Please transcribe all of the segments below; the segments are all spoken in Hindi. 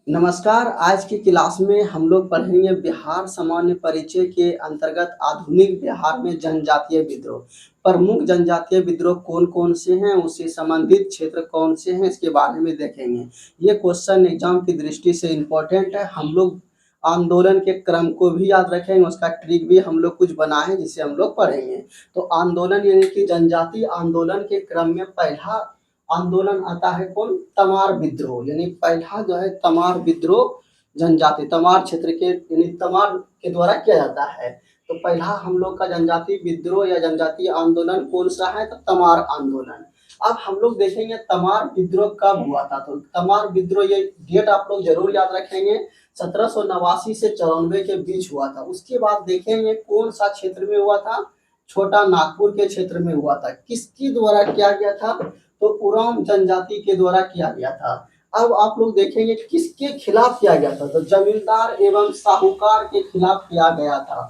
नमस्कार। आज की क्लास में हम लोग पढ़ेंगे बिहार सामान्य परिचय के अंतर्गत आधुनिक बिहार में जनजातीय विद्रोह। प्रमुख जनजातीय विद्रोह कौन-कौन से हैं, उससे संबंधित क्षेत्र कौन से हैं, इसके बारे में देखेंगे। ये क्वेश्चन एग्जाम की दृष्टि से इम्पोर्टेंट है। हम लोग आंदोलन के क्रम को भी याद रखेंगे, उसका ट्रिक भी हम लोग कुछ बनाए हैं जिसे हम लोग पढ़ेंगे। तो आंदोलन यानी कि जनजातीय आंदोलन के क्रम में पहला आंदोलन आता है कौन? तमार विद्रोह। यानी पहला जो है तमार विद्रोह जनजाति तमार क्षेत्र के यानी तमार के द्वारा किया जाता है। तो पहला हम लोग का जनजातीय विद्रोह या जनजातीय आंदोलन कौन सा है? तो तमार आंदोलन। अब हम लोग देखेंगे तमार विद्रोह कब हुआ था। तो तमार विद्रोह ये डेट आप लोग जरूर याद रखेंगे, 1789 से 94 के बीच हुआ था। उसके बाद देखेंगे कौन सा क्षेत्र में हुआ था? छोटा नागपुर के क्षेत्र में हुआ था। किसके द्वारा किया गया था? तो उरांव जनजाति के द्वारा किया गया था। अब आप लोग देखेंगे किसके खिलाफ किया गया था? तो जमींदार एवं साहूकार के खिलाफ किया गया था।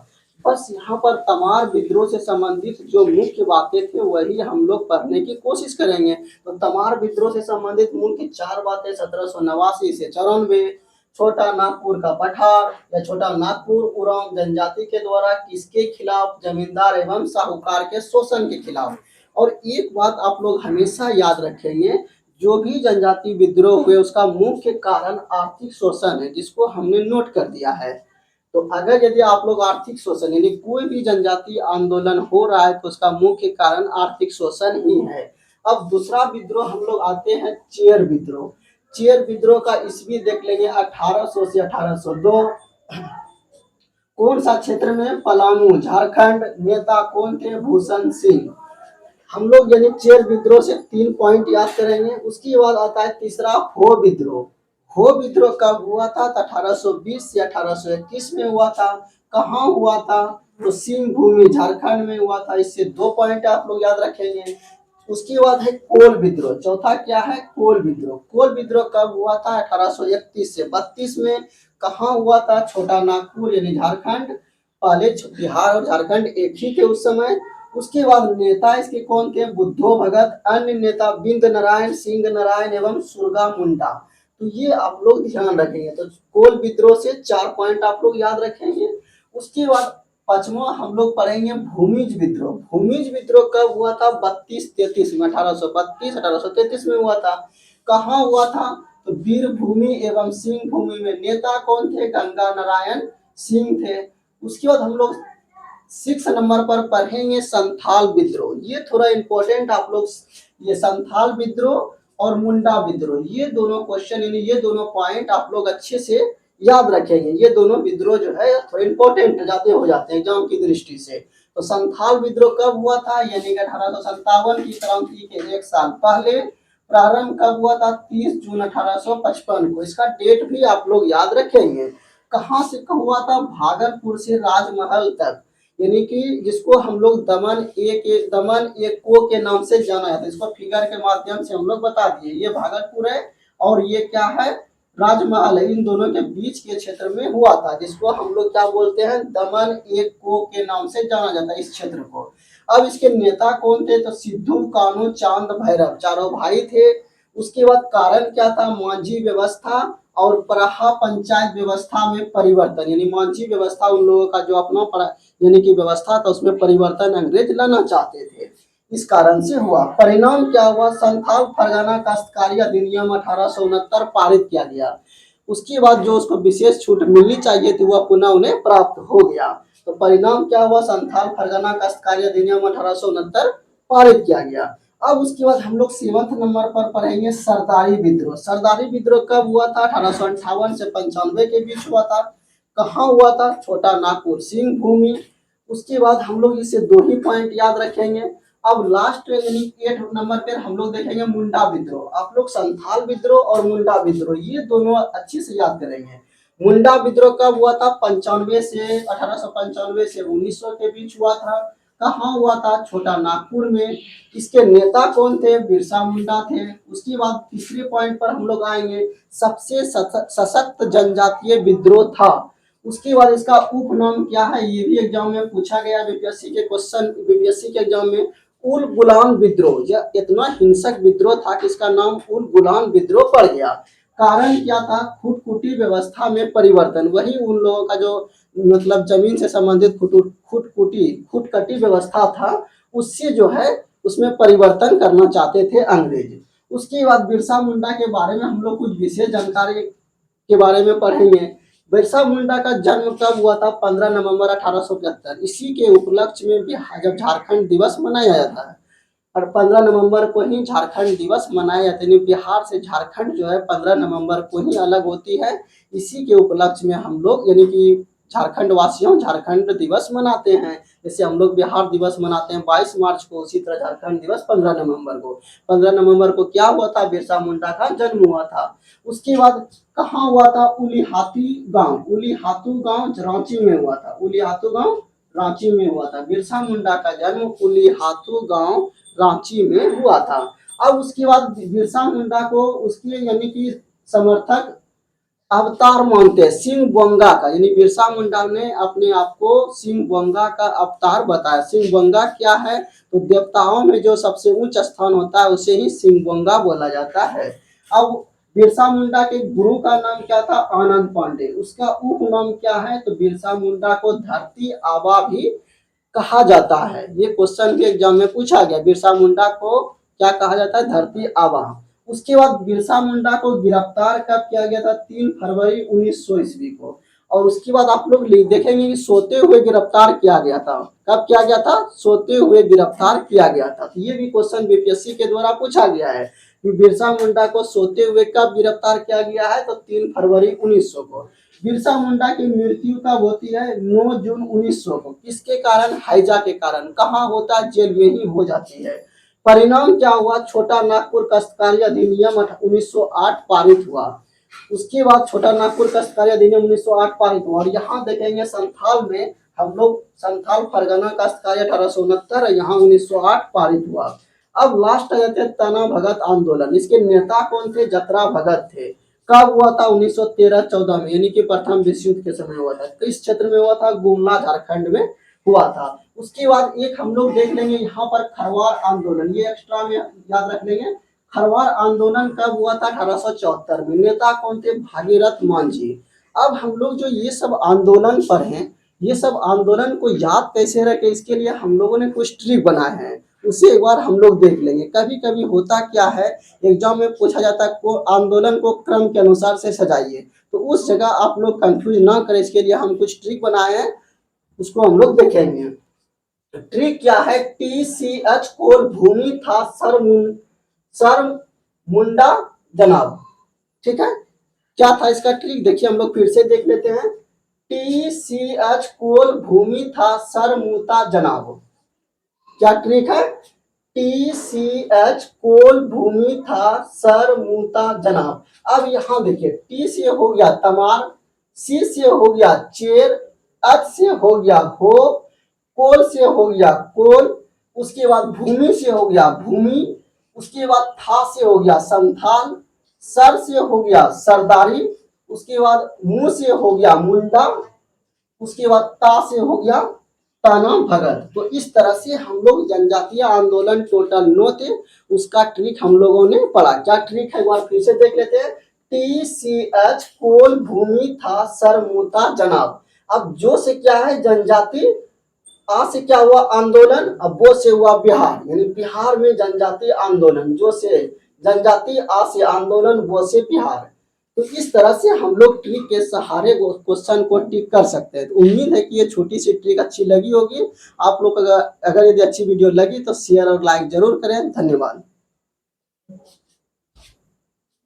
बस यहाँ पर तमार विद्रोह से संबंधित जो मुख्य बातें थे वही हम लोग पढ़ने की कोशिश करेंगे। तो तमार विद्रोह से संबंधित मुख्य 4 बातें 1789 से 94, छोटा नागपुर का पठार या छोटा नागपुर उरांव जनजाति के द्वारा किसके खिलाफ? जमींदार एवं साहूकार के शोषण के खिलाफ। और एक बात आप लोग हमेशा याद रखेंगे, जो भी जनजाति विद्रोह हुए उसका मुख्य कारण आर्थिक शोषण है, जिसको हमने नोट कर दिया है। तो अगर यदि आप लोग आर्थिक शोषण यानी कोई भी जनजातीय आंदोलन हो रहा है तो उसका मुख्य कारण आर्थिक शोषण ही है। अब दूसरा विद्रोह हम लोग आते हैं चेर विद्रोह। चेर विद्रोह का ईस्वी देख लेंगे 1800 से 1802। कौन सा क्षेत्र में? पलामू झारखंड। नेता कौन थे? भूषण सिंह। हम लोग यानी चेर विद्रोह से 3 पॉइंट याद करेंगे। उसके बाद आता है तीसरा हो विद्रोह। हो विद्रोह कब हुआ था? तो 1820 से 1821 में हुआ था। कहाँ हुआ था? तो सिंह भूमि झारखंड में हुआ था। इससे 2 पॉइंट आप लोग याद रखेंगे। उसके बाद है कोल विद्रोह। चौथा क्या है? कोल विद्रोह। कोल विद्रोह कब हुआ था? 1831 से 32 में। कहाँ हुआ था? छोटा नागपुर यानी झारखंड। पहले बिहार और झारखंड एक ही थे उस समय। उसके बाद नेता इसके कौन थे? बुद्धो भगत। अन्य नेता बिंद नारायण, सिंह नारायण एवं सुरगा मुंडा। तो ये आप लोग ध्यान रखेंगे। तो कोल विद्रोह से 4 पॉइंट आप लोग याद रखेंगे। उसके बाद पांचवा हम लोग पढ़ेंगे भूमिज विद्रोह। भूमिज विद्रोह कब हुआ था? 32-33 में। 1832 1833 में हुआ था। कहाँ हुआ था? तो वीरभूमि एवं सिंह भूमि में। नेता कौन थे? गंगा नारायण सिंह थे। उसके बाद हम लोग 6 नंबर पर पढ़ेंगे संथाल विद्रोह। ये थोड़ा इंपॉर्टेंट आप लोग, ये संथाल विद्रोह और मुंडा विद्रोह, ये दोनों क्वेश्चन यानी ये दोनों पॉइंट आप लोग अच्छे से याद रखेंगे। ये दोनों विद्रोह जो है थोड़ा इंपॉर्टेंट जाते हो जाते हैं एग्जाम की दृष्टि से। तो संथाल विद्रोह कब हुआ था? यानी कि 1857 की क्रांति के 1 साल पहले। प्रारंभ कब हुआ था? 30 जून 1855 को। इसका डेट भी आप लोग याद रखेंगे। कहाँ से हुआ था? भागलपुर से राजमहल तक, यानी कि जिसको हम लोग दमन एक को के नाम से जाना जाता है। इसको फिगर के माध्यम से हम लोग बता दिए। ये भागलपुर है और ये क्या है? राजमहल है। इन दोनों के बीच के क्षेत्र में हुआ था, जिसको हम लोग क्या बोलते हैं? दमन एक को के नाम से जाना जाता है इस क्षेत्र को। अब इसके नेता कौन थे? तो सिद्धू, कान्हू, चांद, भैरव, चारों भाई थे। उसके बाद कारण क्या था? मांझी व्यवस्था और प्रहा पंचायत व्यवस्था में परिवर्तन, यानी मांझी व्यवस्था उन लोगों का जो अपना यानी कि व्यवस्था था उसमें परिवर्तन अंग्रेज लाना चाहते थे, इस कारण से हुआ। परिणाम क्या हुआ? संथाल फरगना काश्तकारी अधिनियम 1869 पारित किया गया। उसके बाद जो उसको विशेष छूट मिलनी चाहिए थी वह पुनः उन्हें प्राप्त हो गया। तो परिणाम क्या हुआ? संथाल फरगना काश्तकारी अधिनियम 1869 पारित किया गया। अब उसके बाद हम लोग 7 नंबर पर पढ़ेंगे सरदारी विद्रोह। सरदारी विद्रोह कब हुआ था? 1858 से 95 के बीच हुआ था। कहाँ हुआ था? छोटा नागपुर सिंह भूमि। उसके बाद हम लोग इसे 2 ही पॉइंट याद रखेंगे। अब लास्ट यानी 8 नंबर पर हम लोग देखेंगे मुंडा विद्रोह। आप लोग संथाल विद्रोह और मुंडा विद्रोह ये दोनों अच्छे से याद करेंगे। मुंडा विद्रोह कब हुआ था? 95 से 1895 से 1900 के बीच हुआ था। कहाँ हुआ था? छोटा नागपुर में। इसके नेता कौन थे? बिरसा मुंडा थे। उसके बाद तीसरे पॉइंट पर हम लोग आएंगे, सबसे सशक्त जनजातीय विद्रोह था। उसके बाद इसका उपनाम क्या है? ये भी एग्जाम में पूछा गया, बीपीएससी के क्वेश्चन, बीपीएससी के एग्जाम में। उल गुलान विद्रोह। यह इतना हिंसक विद्रोह था कि इसका नाम उल गुलान विद्रोह पड़ गया। कारण क्या था? खुटकुटी व्यवस्था में परिवर्तन। वही उन लोगों का जो मतलब जमीन से संबंधित खुटकटी व्यवस्था था, उससे जो है उसमें परिवर्तन करना चाहते थे अंग्रेज। उसके बाद बिरसा मुंडा के बारे में हम लोग कुछ विशेष जानकारी के बारे में पढ़ेंगे। बिरसा मुंडा का जन्म कब हुआ था? 15 नवंबर 1875। इसी के उपलक्ष्य में जब झारखंड दिवस मनाया जाता है, और 15 नवंबर को ही झारखंड दिवस मनाया जाता है। बिहार से झारखंड जो है 15 नवंबर को ही अलग होती है। इसी के उपलक्ष्य में हम लोग यानी कि झारखंड वासियों झारखंड दिवस मनाते हैं। जैसे हम लोग बिहार दिवस मनाते हैं 22 मार्च को, उसी तरह झारखंड दिवस 15 नवंबर को। 15 नवंबर को क्या हुआ था? बिरसा मुंडा का जन्म हुआ था। उसके बाद कहाँ हुआ था? उलीहातू गांव रांची में हुआ था। उलीहातू गांव रांची में हुआ था। बिरसा मुंडा का जन्म उलीहातू गांव रांची में हुआ था। अब उसके बाद बिरसा मुंडा को उसके यानी कि समर्थक अवतार मानते हैं सिंह बोंगा का। यानी बिरसा मुंडा ने अपने आप को सिंह बोंगा का अवतार बताया। सिंह बोंगा क्या है? तो देवताओं में जो सबसे उच्च स्थान होता है उसे ही सिंह बोंगा बोला जाता है। अब बिरसा मुंडा के गुरु का नाम क्या था? आनंद पांडे। उसका उपनाम क्या है? तो बिरसा मुंडा को धरती आबा भी कहा जाता है। ये क्वेश्चन भी एग्जाम में पूछा गया, बिरसा मुंडा को क्या कहा जाता है? धरती आबा। उसके बाद बिरसा मुंडा को गिरफ्तार कब किया गया था? 3 फरवरी 1900 ईस्वी को। और उसके बाद आप लोग देखेंगे कि सोते हुए गिरफ्तार किया गया था। कब किया गया था? सोते हुए गिरफ्तार किया गया था। तो ये भी क्वेश्चन बीपीएससी के द्वारा पूछा गया है कि बिरसा मुंडा को सोते हुए कब गिरफ्तार किया गया है? तो 3 फरवरी 1900 को। बिरसा मुंडा की मृत्यु कब होती है? 9 जून 1900 को। किसके कारण? हैजा के कारण। कहाँ होता है? जेल में ही हो जाती है। परिणाम क्या हुआ? छोटा नागपुर काश्तकारी अधिनियम 1908 पारित हुआ। उसके बाद छोटा नागपुर काश्तकारी अधिनियम 1908 पारित हुआ। और यहाँ देखेंगे संथाल में हम लोग संथाल फरगना काश्तकारी 1869, यहाँ 1908 पारित हुआ। अब लास्ट आ जाते हैं तना भगत आंदोलन। इसके नेता कौन थे? जतरा भगत थे। कब हुआ था? 1913-14 में, यानी कि प्रथम विश्व युद्ध के समय हुआ था। किस क्षेत्र में हुआ था? गुमला झारखंड में हुआ था। उसके बाद एक हम लोग देख लेंगे यहाँ पर खरवार आंदोलन, ये एक्स्ट्रा में याद रख लेंगे। खरवार आंदोलन कब हुआ था? 1874 में। नेता कौन थे? भागीरथ मांझी। अब हम लोग जो ये सब आंदोलन पर हैं, ये सब आंदोलन को याद कैसे रखें, इसके लिए हम लोगों ने कुछ ट्रिक बनाए हैं, उसे एक बार हम लोग देख लेंगे। कभी कभी होता क्या है, एग्जाम में पूछा जाता है को आंदोलन को क्रम के अनुसार से सजाइए, तो उस जगह आप लोग कंफ्यूज ना करें, इसके लिए हम कुछ ट्रिक बनाए हैं, उसको हम लोग देखेंगे। ट्रिक क्या है? TCH कोल भूमि था सर मुंडा जनाब। ठीक है, क्या था इसका ट्रिक? देखिए हम लोग फिर से देख लेते हैं। TCH कोल भूमि था सर मुता जनाब। क्या ट्रिक है? TCH कोल भूमि था सर मुता जनाब। अब यहां देखिए, टी से हो गया तमार, सी से हो गया चेर, एच से हो गया हो, कोल से हो गया कोल, उसके बाद भूमि से हो गया भूमि, उसके बाद था से हो गया संथाल, सर से हो गया सरदारी, उसके बाद मुंह से हो गया मुंडा, उसके बाद ता से हो गया ताना भगत। तो इस तरह से हम लोग जनजातीय आंदोलन टोटल 9 थे, उसका ट्रिक हम लोगों ने पढ़ा। क्या ट्रिक है, एक बार फिर से देख लेते हैं। TCH कोल भूमि था सर मुता जनाब। अब जो से क्या है? जनजाति, आ से क्या हुआ? आंदोलन, अब वो से हुआ बिहार, यानी बिहार में जनजातीय आंदोलन, जो से जनजाति, आ से आंदोलन, वो से बिहार। तो इस तरह से हम लोग ट्रिक के सहारे क्वेश्चन को टिक कर सकते हैं। तो उम्मीद है कि ये छोटी सी ट्रिक अच्छी लगी होगी। आप लोग अगर यदि अच्छी वीडियो लगी तो शेयर और लाइक जरूर करें। धन्यवाद।